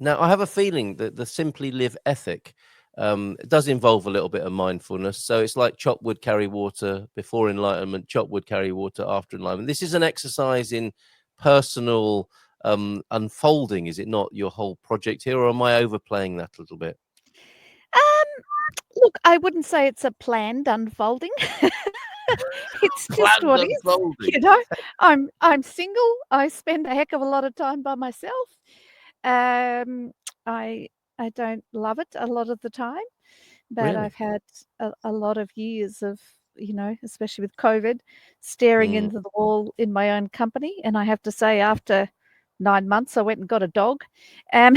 Now, I have a feeling that the Simply Live ethic it does involve a little bit of mindfulness. So it's like chop wood, carry water before enlightenment, chop wood, carry water after enlightenment. This is an exercise in personal unfolding, is it not, your whole project here, or am I overplaying that a little bit? Look, I wouldn't say it's a planned unfolding. It's just Planned what is, unfolding. I'm single. I spend a heck of a lot of time by myself. Um, I I don't love it a lot of the time, but Really? I've had a lot of years of, especially with COVID, staring Mm. into the wall in my own company. And I have to say, after 9 months, I went and got a dog. Um,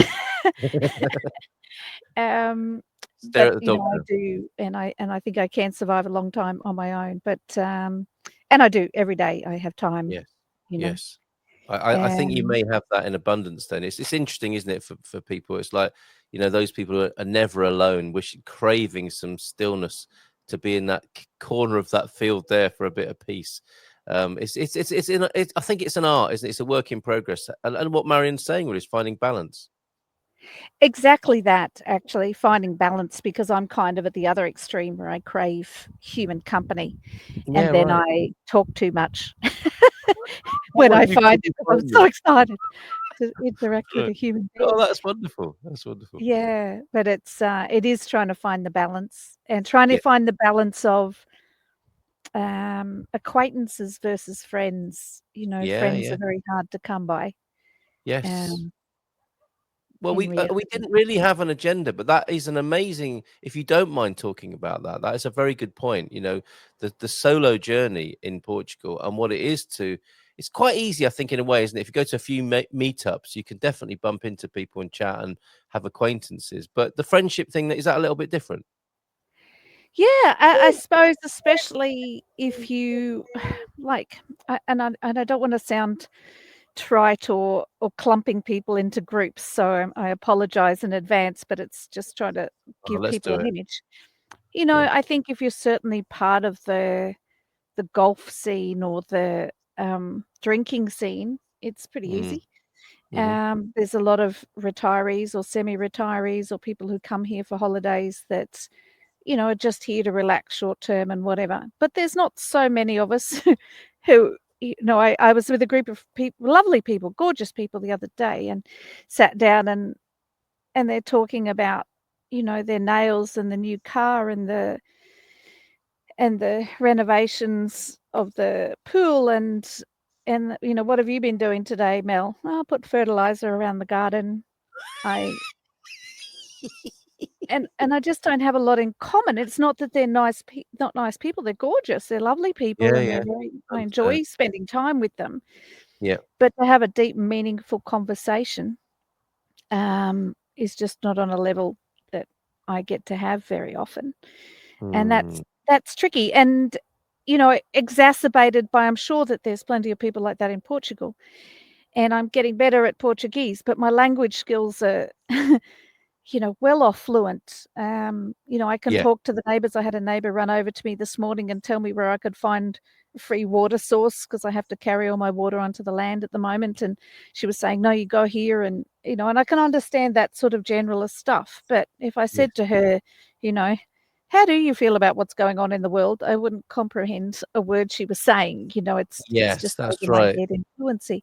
um, Stare but at the dog I now. do, and I think I can survive a long time on my own. But and I do every day. I have time, Yes. you know. Yes. I think you Um, may have that in abundance then. It's interesting, isn't it, for people? It's like, those people are never alone, craving some stillness, to be in that corner of that field there for a bit of peace. I think it's an art, isn't it? It's a work in progress. And what Marion's saying really is finding balance. Exactly that, actually, finding balance, because I'm kind of at the other extreme where I crave human company, and Yeah, then right. I talk too much What when way I do you find it, 'cause I'm find so it? excited to interact with a human Oh, being. that's wonderful. That's wonderful. Yeah, but it is trying to find the balance, and trying to Yeah. find the balance of, acquaintances versus friends. Yeah, Friends yeah. are very hard to come by, Yes. um, Well, in we reality. didn't really have an agenda, but that is an amazing. If you don't mind talking about that, that is a very good point. The solo journey in Portugal and what it is to. It's quite easy, I think, in a way, isn't it? If you go to a few meetups, you can definitely bump into people and chat and have acquaintances. But the friendship thing, is that a little bit different? Yeah, I suppose, especially if you like, and I don't wanna sound trite or clumping people into groups, so I apologize in advance, but it's just trying to Oh, give let's people do an it. image. Yeah. I think if you're certainly part of the golf scene or the, drinking scene, it's pretty Mm, easy. hmm. There's a lot of retirees or semi-retirees or people who come here for holidays that, are just here to relax short term and whatever. But there's not so many of us who, I was with a group of people, lovely people, gorgeous people the other day, and sat down, and they're talking about, their nails and the new car and the renovations of the pool, and what have you been doing today, Mel? "Oh, I put fertilizer around the garden. I And I just don't have a lot in common. It's not that they're not nice people, they're gorgeous, they're lovely people, Yeah, and yeah. I Understand. enjoy spending time with them. Yeah. But to have a deep, meaningful conversation, is just not on a level that I get to have very often, and Hmm. that's tricky, and, exacerbated by, I'm sure that there's plenty of people like that in Portugal, and I'm getting better at Portuguese, but my language skills are well off fluent. I can Yeah. talk to the neighbours. I had a neighbour run over to me this morning and tell me where I could find a free water source, because I have to carry all my water onto the land at the moment. And she was saying, "No, you go here," and I can understand that sort of generalist stuff. But if I Yes. said to her, you know, "How do you feel about what's going on in the world?" I wouldn't comprehend a word she was saying. It's Yes, just that's over my right. head in fluency.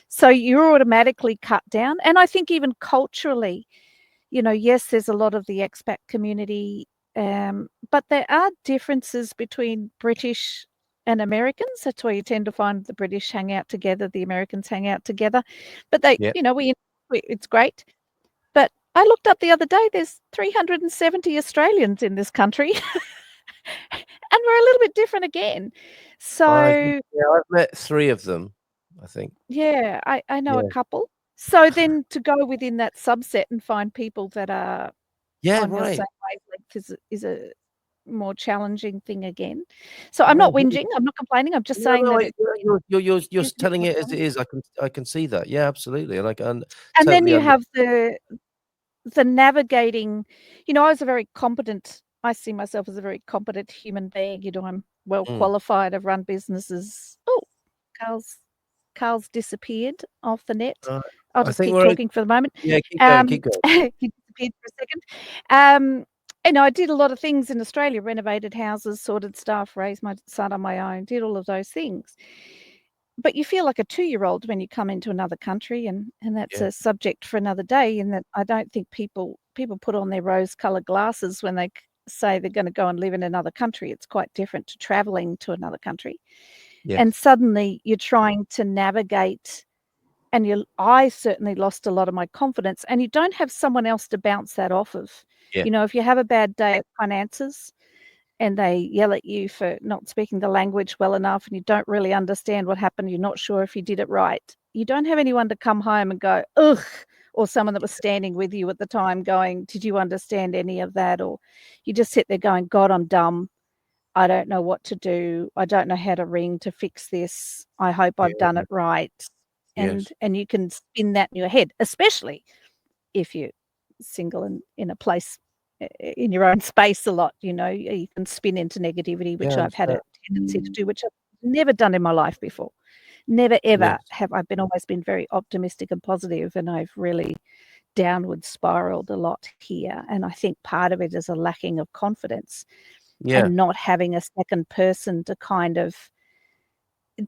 So you're automatically cut down. And I think even culturally, yes, there's a lot of the expat community, but there are differences between British and Americans. That's why you tend to find the British hang out together, the Americans hang out together. But Yeah. it's great. But I looked up the other day, there's 370 Australians in this country, and we're a little bit different again. So, I've met 3 of them, I think. yeah, I know a Yeah. couple. So then to go within that subset and find people that are Yeah, on your right. same wavelength is a more challenging thing again. So I'm No, not whinging, I'm not complaining, I'm just no, saying no, that you're it is telling more it as it challenging. is. I can see that. Yeah, absolutely, and I can And then totally you under. have the navigating. I see myself as a very competent human being. I'm well Mm. qualified, I've run businesses. Oh, Carl's. Carl's disappeared off the net. Uh, I'll I just think keep we're talking for the moment. yeah. Keep going. Keep going. He disappeared for a second. I did a lot of things in Australia, renovated houses, sorted stuff, raised my son on my own, did all of those things. But you feel like a 2-year-old when you come into another country, and that's Yeah. a subject for another day, in that I don't think people put on their rose-coloured glasses when they say they're gonna go and live in another country. It's quite different to travelling to another country. And Yes. suddenly you're trying to navigate, and I certainly lost a lot of my confidence, and you don't have someone else to bounce that off of. Yeah. If you have a bad day at finances and they yell at you for not speaking the language well enough and you don't really understand what happened, you're not sure if you did it right, you don't have anyone to come home and go, "Ugh," or someone that was standing with you at the time going, "Did you understand any of that?" Or you just sit there going, "God, I'm dumb. I don't know what to do. I don't know how to ring to fix this. I hope I've done Yeah. it right." Yes. And you can spin that in your head, especially if you're single and in a place in your own space a lot, you can spin into negativity, Yeah. which I I've had a understand. tendency to do, which I've never done in my life before. Never ever Yes. have I've been always been very optimistic and positive, and I've really downward spiraled a lot here. And I think part of it is a lacking of confidence Yeah. and not having a second person to kind of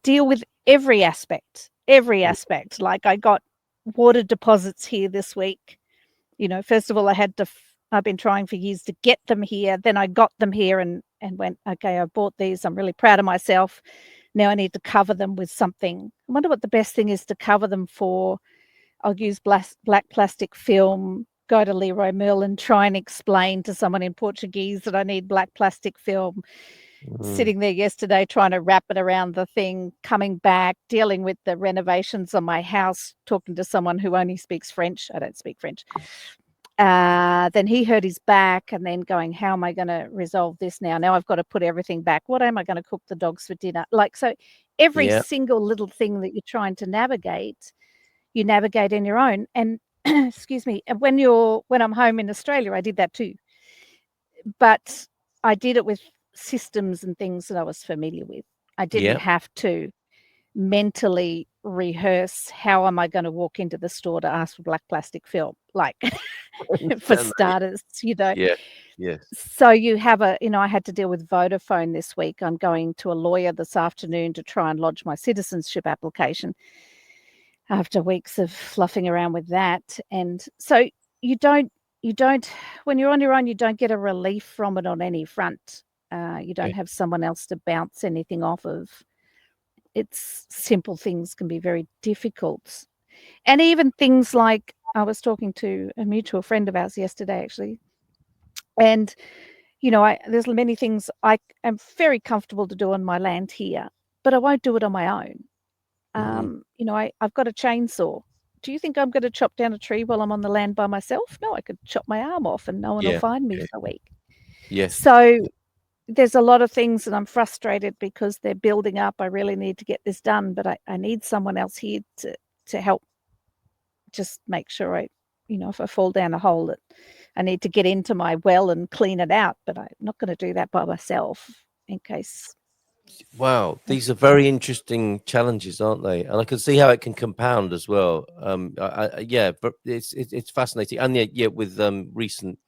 deal with every aspect, every Yeah. aspect. Like, I got water deposits here this week. First of all, I've been trying for years to get them here. Then I got them here and went, okay, I bought these. I'm really proud of myself. Now I need to cover them with something. I wonder what the best thing is to cover them for. I'll use black plastic film, go to Leroy Merlin, try and explain to someone in Portuguese that I need black plastic film. Mm. Sitting there yesterday trying to wrap it around the thing, coming back, dealing with the renovations on my house, talking to someone who only speaks French. I don't speak French. Then he hurt his back, and then going, how am I going to resolve this now? Now I've got to put everything back. What am I going to cook the dogs for dinner? Like, so every Yeah. single little thing that you're trying to navigate, you navigate in your own. And excuse me, and when I'm home in Australia, I did that too. But I did it with systems and things that I was familiar with. I didn't Yeah. have to mentally rehearse, how am I going to walk into the store to ask for black plastic film, like, I for understand that. starters. Yeah. Yes. So you have I had to deal with Vodafone this week. I'm going to a lawyer this afternoon to try and lodge my citizenship application after weeks of fluffing around with that. And so you don't when you're on your own, you don't get a relief from it on any front. You Yeah. don't have someone else to bounce anything off of. It's simple things can be very difficult. And even things like, I was talking to a mutual friend of ours yesterday, actually, and there's many things I am very comfortable to do on my land here, but I won't do it on my own. Hmm. I've got a chainsaw. Do you think I'm going to chop down a tree while I'm on the land by myself? No, I could chop my arm off and no one will Yeah. find me Yeah. for a week. Yes. So there's a lot of things that I'm frustrated because they're building up. I really need to get this done, but I need someone else here to help just make sure if I fall down a hole, that I need to get into my well and clean it out, but I'm not going to do that by myself in case. Wow, these are very interesting challenges, aren't they? And I can see how it can compound as well. Yeah, but it's fascinating, and yeah, with recent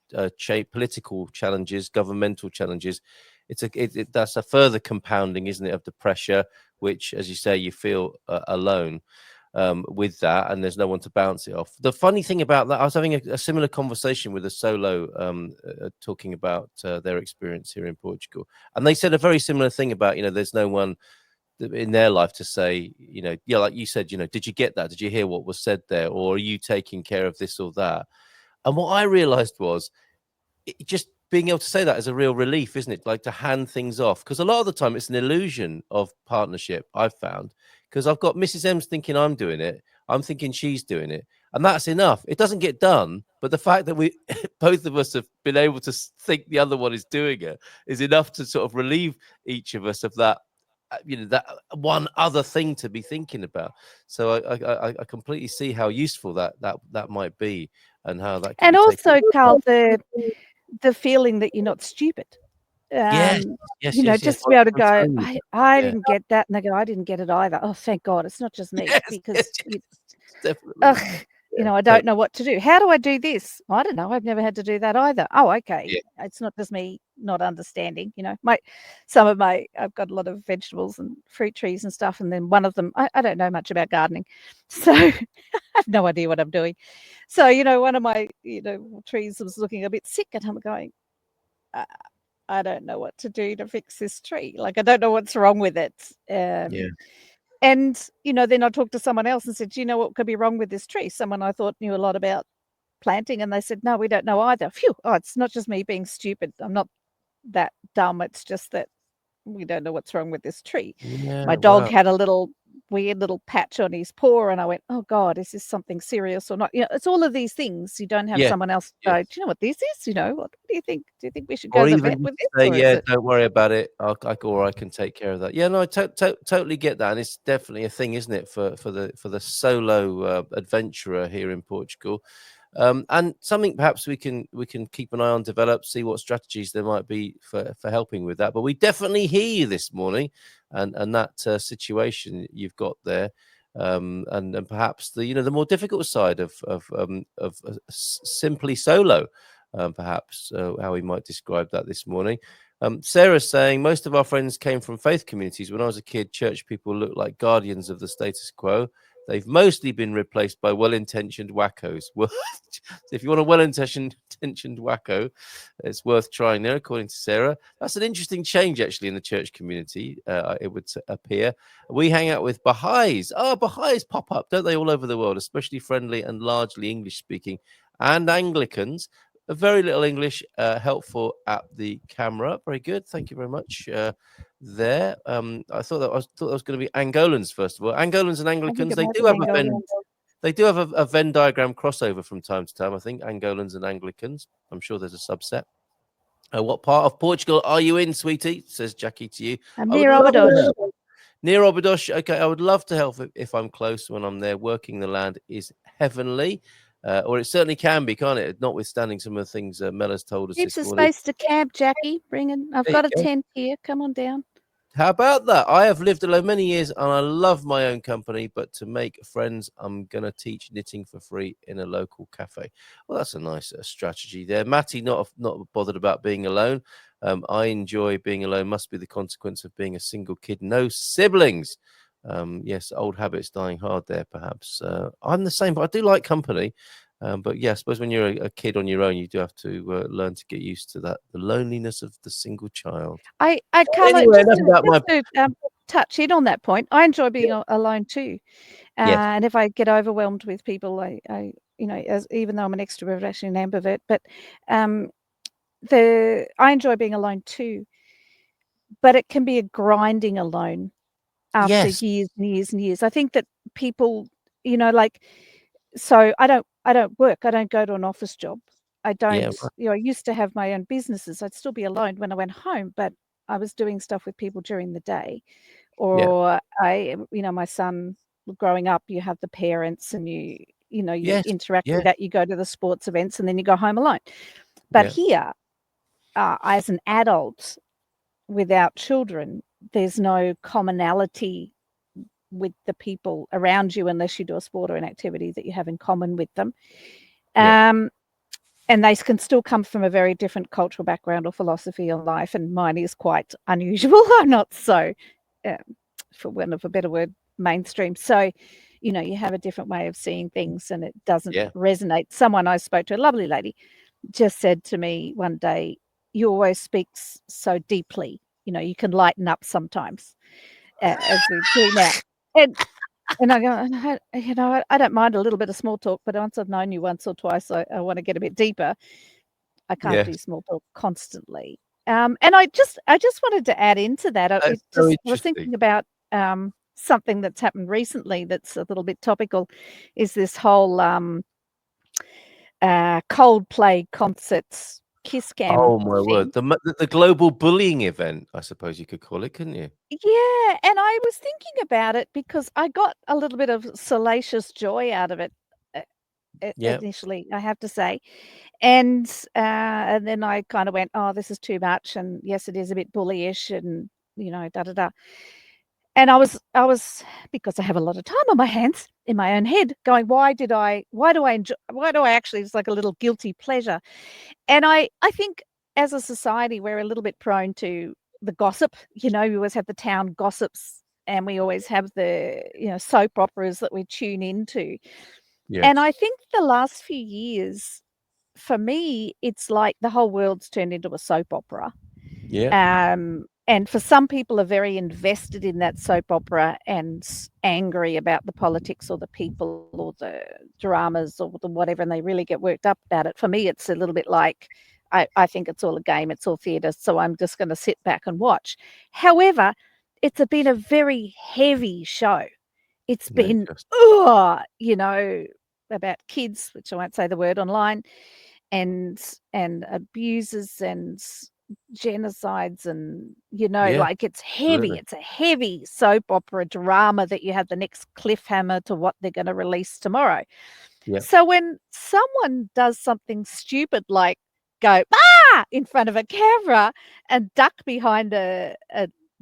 political challenges, governmental challenges, that's a further compounding, isn't it, of the pressure, which, as you say, you feel alone with that, and there's no one to bounce it off. The funny thing about that, I was having a similar conversation with a solo talking about their experience here in Portugal, and they said a very similar thing about, there's no one in their life to say, yeah, like you said, did you get that? Did you hear what was said there? Or are you taking care of this or that? And what I realized was, just being able to say that is a real relief, isn't it? Like, to hand things off, because a lot of the time it's an illusion of partnership, I've found, because I've got Mrs. M's thinking I'm doing it, I'm thinking she's doing it, and that's enough. It doesn't get done, but the fact that we both of us have been able to think the other one is doing it is enough to sort of relieve each of us of that, that one other thing to be thinking about. So I completely see how useful that might be, and how that can And be taken. also, Carl, the feeling that you're not stupid. Yes, Um, yes, yes, yes. just to Well, be able to I'm go, telling you. I Yeah. didn't get that," and they go, "I didn't get it either." Oh, thank God, it's not just me Yes, yes, because yes, ugh, definitely. Yeah, I totally. don't know what to do. How do I do this? I don't know. I've never had to do that either. Oh, okay. Yeah, It's not just me not understanding. Some of my I've got a lot of vegetables and fruit trees and stuff, and then one of them I don't know much about gardening, so I have no idea what I'm doing. So one of my trees was looking a bit sick, and I'm going, I, I don't know what to do to fix this tree. Like I don't know what's wrong with it. yeah. And, then I talked to someone else and said, "Do you know what could be wrong with this tree?" Someone I thought knew a lot about planting, and they said, "No, we don't know either." Phew! Oh, it's not just me being stupid. I'm not that dumb. It's just that we don't know what's wrong with this tree. Yeah, My dog wow. had a little weird little patch on his paw, and I went, "Oh God, is this something serious or not?" It's all of these things. You don't have Yes, someone else go, "Do yes. you know what this is? What do you think? Do you think we should go Or to the even vet just with this, say, or is "Yeah, it?" don't worry about it. I can take care of that." Yeah, no, I totally get that, and it's definitely a thing, isn't it, for the solo adventurer here in Portugal, and something perhaps we can keep an eye on, develop, see what strategies there might be for helping with that. But we definitely hear you this morning, and that situation you've got there. And perhaps the more difficult side of simply solo, perhaps how we might describe that this morning. Sarah's saying most of our friends came from faith communities. When I was a kid, church people looked like guardians of the status quo. They've mostly been replaced by well-intentioned wackos. Well, if you want a well-intentioned wacko, it's worth trying there, according to Sarah. That's an interesting change, actually, in the church community, it would appear. We hang out with Baha'is. Oh, Baha'is pop up, don't they, all over the world, especially friendly and largely English-speaking, and Anglicans. A very little English, helpful at the camera. Very good. Thank you very much. There. I thought that was going to be Angolans first of all. Angolans and I think Anglicans, it they might do be have a Venn. Angolans. They do have a Venn diagram crossover from time to time. I think Angolans and Anglicans. I'm sure there's a subset. What part of Portugal are you in, sweetie? Says Jackie to you. I'm I would near love to Obadosh. help. Near Obadosh. Okay, I would love to help if I'm close when I'm there. Working the land is heavenly. Or it certainly can be, can't it? Notwithstanding some of the things Mel has told us Heaps this of morning. space to camp, Jackie. Bring in. I've There you got a go. tent here. Come on down. How about that? I have lived alone many years and I love my own company, but to make friends, I'm going to teach knitting for free in a local cafe. Well, that's a nice strategy there. Matty, not bothered about being alone. I enjoy being alone, must be the consequence of being a single kid, no siblings. Yes, old habits dying hard there, perhaps. I'm the same, but I do like company. But yeah, I suppose when you're a kid on your own, you do have to learn to get used to that, the loneliness of the single child. Carla, Anyway, enough about my. just to touch in on that point, I enjoy being alone too. Yes, And if I get overwhelmed with people, as even though I'm an extrovert, actually an ambivert, but um, I enjoy being alone too. But it can be a grinding alone after yes, years and years and years. I think that people, like, so I don't work. I don't go to an office job. I yeah, don't, right, I used to have my own businesses. I'd still be alone when I went home, but I was doing stuff with people during the day. yeah, Or my son growing up, you have the parents and you yes, interact yeah, with that, you go to the sports events and then you go home alone. But yeah, here, as an adult without children, there's no commonality with the people around you unless you do a sport or an activity that you have in common with them. yeah, Um, and they can still come from a very different cultural background or philosophy on life. And mine is quite unusual. I'm not so, um, for want of a better word, mainstream. So, you have a different way of seeing things and it doesn't yeah. resonate. Someone I spoke to, a lovely lady, just said to me one day, "You always speak so deeply. You can lighten up sometimes, as we do now." And I go, I don't mind a little bit of small talk, but once I've known you once or twice, I want to get a bit deeper. I can't Yes, do small talk constantly. And I just wanted to add into that. that's so I was interesting. thinking about something that's happened recently that's a little bit topical, is this whole Coldplay concerts Kiss Cam Oh my word, thing. the global bullying event, I suppose you could call it, couldn't you? Yeah, and I was thinking about it because I got a little bit of salacious joy out of it. Yeah. initially, I have to say. And then I kind of went, "Oh, this is too much." And yes, it is a bit bullyish, and da da da. And I was because I have a lot of time on my hands in my own head, going, Why do I enjoy? Why do I actually? It's like a little guilty pleasure. And I think as a society, we're a little bit prone to the gossip. We always have the town gossips, and we always have the soap operas that we tune into. And I Yes. think the last few years, for me, it's like the whole world's turned into a soap opera. Yeah. And for some people are very invested in that soap opera and angry about the politics or the people or the dramas or the whatever, and they really get worked up about it. For me, it's a little bit like I think it's all a game, it's all theatre, so I'm just going to sit back and watch. However, been a very heavy show. It's No, been, just about kids, which I won't say the word online, and abuses and genocides, and yeah, like, it's heavy. absolutely. It's a heavy soap opera drama that you have the next cliffhanger to what they're going to release tomorrow. Yeah. So when someone does something stupid like go in front of a camera and duck behind a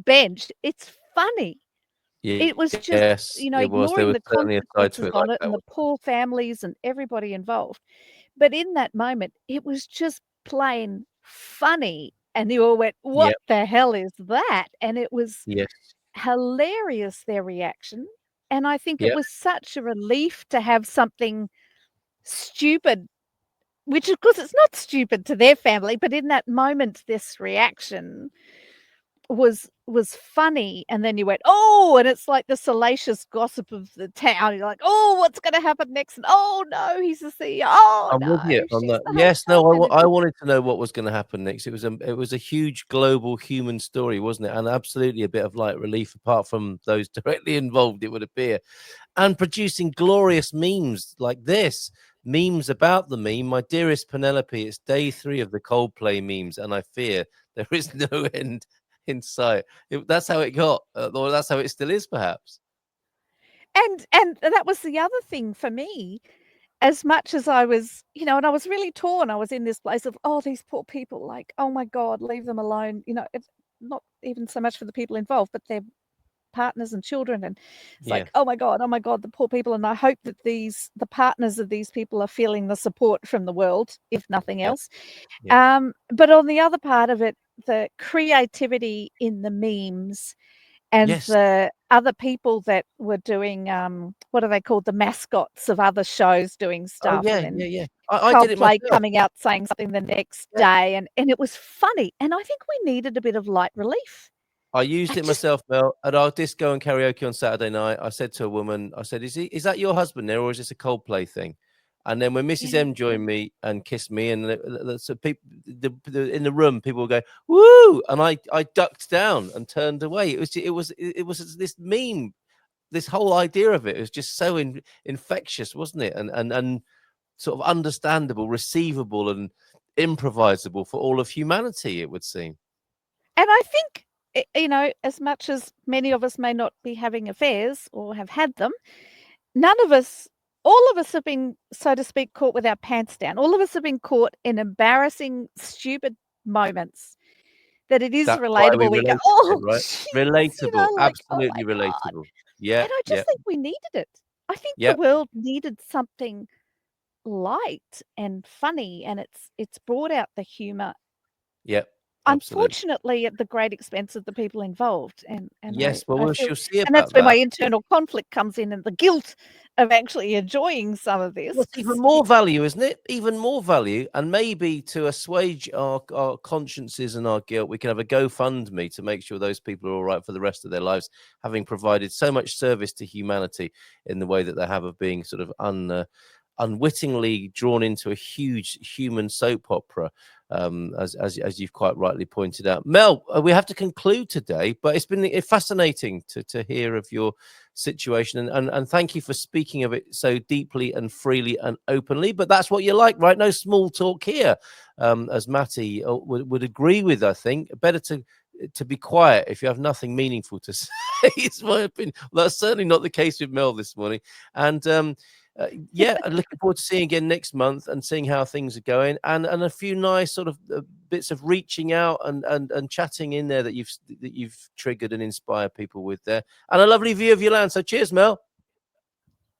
bench, it's funny. It was just, Yes, it was. There ignoring was the certainly a side to consequences it on like it that, and the wasn't poor families and everybody involved. But in that moment, it was just plain funny, and you all went, it? "What Yep. the hell is that?" And it was Yes. hilarious, their reaction, and I think it Yep. was such a relief to have something stupid, which of course it's not stupid to their family, but in that moment, this reaction was funny, and then you went, "Oh," and it's like the salacious gossip of the town. You're like, "Oh, what's gonna happen next?" And, "Oh, no, he's the CEO. Oh, I'm no, with you on she's that. the Yes, HR no, I manager." wanted to know what was gonna happen next. It was a huge global human story, wasn't it? And absolutely a bit of light relief apart from those directly involved, it would appear. And producing glorious memes like this. Memes about the meme. My dearest Penelope, it's day 3 of the Coldplay memes, and I fear there is no end in sight. That's how it got, or that's how it still is, perhaps. And that was the other thing for me, as much as I was, and I was really torn. I was in this place of, "Oh, these poor people, like, oh my God, leave them alone." It's not even so much for the people involved, but their partners and children, and it's Yeah, like, oh my God, the poor people." And I hope that the partners of these people are feeling the support from the world, if nothing yeah, else. yeah. But on the other part of it, the creativity in the memes and Yes. the other people that were doing, what are they called? The mascots of other shows doing Oh, stuff, yeah, and then yeah, yeah. I did it Coldplay myself. coming out saying something the next Yeah. day, and it was funny, and I think we needed a bit of light relief. I I used it just myself, Mel, at our disco and karaoke on Saturday night. I said to a woman, I said, is that your husband there, or is this a Coldplay thing?" And then when Mrs. Yeah. M joined me and kissed me, and so people in the room, people were going, "Woo!" And I ducked down and turned away. It was this meme, this whole idea of it was just so infectious, wasn't it? And sort of understandable, receivable, and improvisable for all of humanity, it would seem. And I think, as much as many of us may not be having affairs or have had them, none of us all of us have been, so to speak, caught with our pants down. All of us have been caught in embarrassing, stupid moments that it is That's why we relatable. We go, relate to it, "Oh, right? Jesus," Relatable, like, "Oh absolutely my God." relatable. Yeah, And I yeah, just think we needed it. I think the yeah, world needed something light and funny, and it's brought out the humor, yeah, absolutely. unfortunately, at the great expense of the people involved, and Yes, well, I we feel, shall see and that's about where my that. internal conflict comes in, and the guilt of actually enjoying some of Well, this, it's even 'cause more value, isn't it? Even more value, and maybe to assuage our consciences and our guilt, we can have a GoFundMe to make sure those people are all right for the rest of their lives, having provided so much service to humanity in the way that they have of being sort of unwittingly drawn into a huge human soap opera, as you've quite rightly pointed out. Mel, we have to conclude today, but it's been fascinating to hear of your situation, and thank you for speaking of it so deeply and freely and openly. But that's what you like, right? No small talk here, as Matty would agree with. I think better to be quiet if you have nothing meaningful to say. Is my opinion. Well, that's certainly not the case with Mel this morning. And Yeah, I'm looking forward to seeing you again next month and seeing how things are going, and a few nice sort of bits of reaching out and chatting in there that you've triggered and inspired people with there, and a lovely view of your land. So cheers, Mel.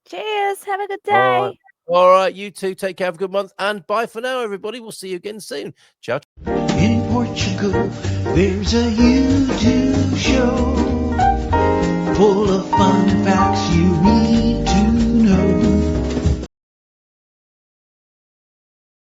Cheers. Have a good All right. day. All right, you too. Take care. Have a good month. And bye for now, everybody. We'll see you again soon. Ciao. In Portugal, there's a YouTube show full of fun facts you need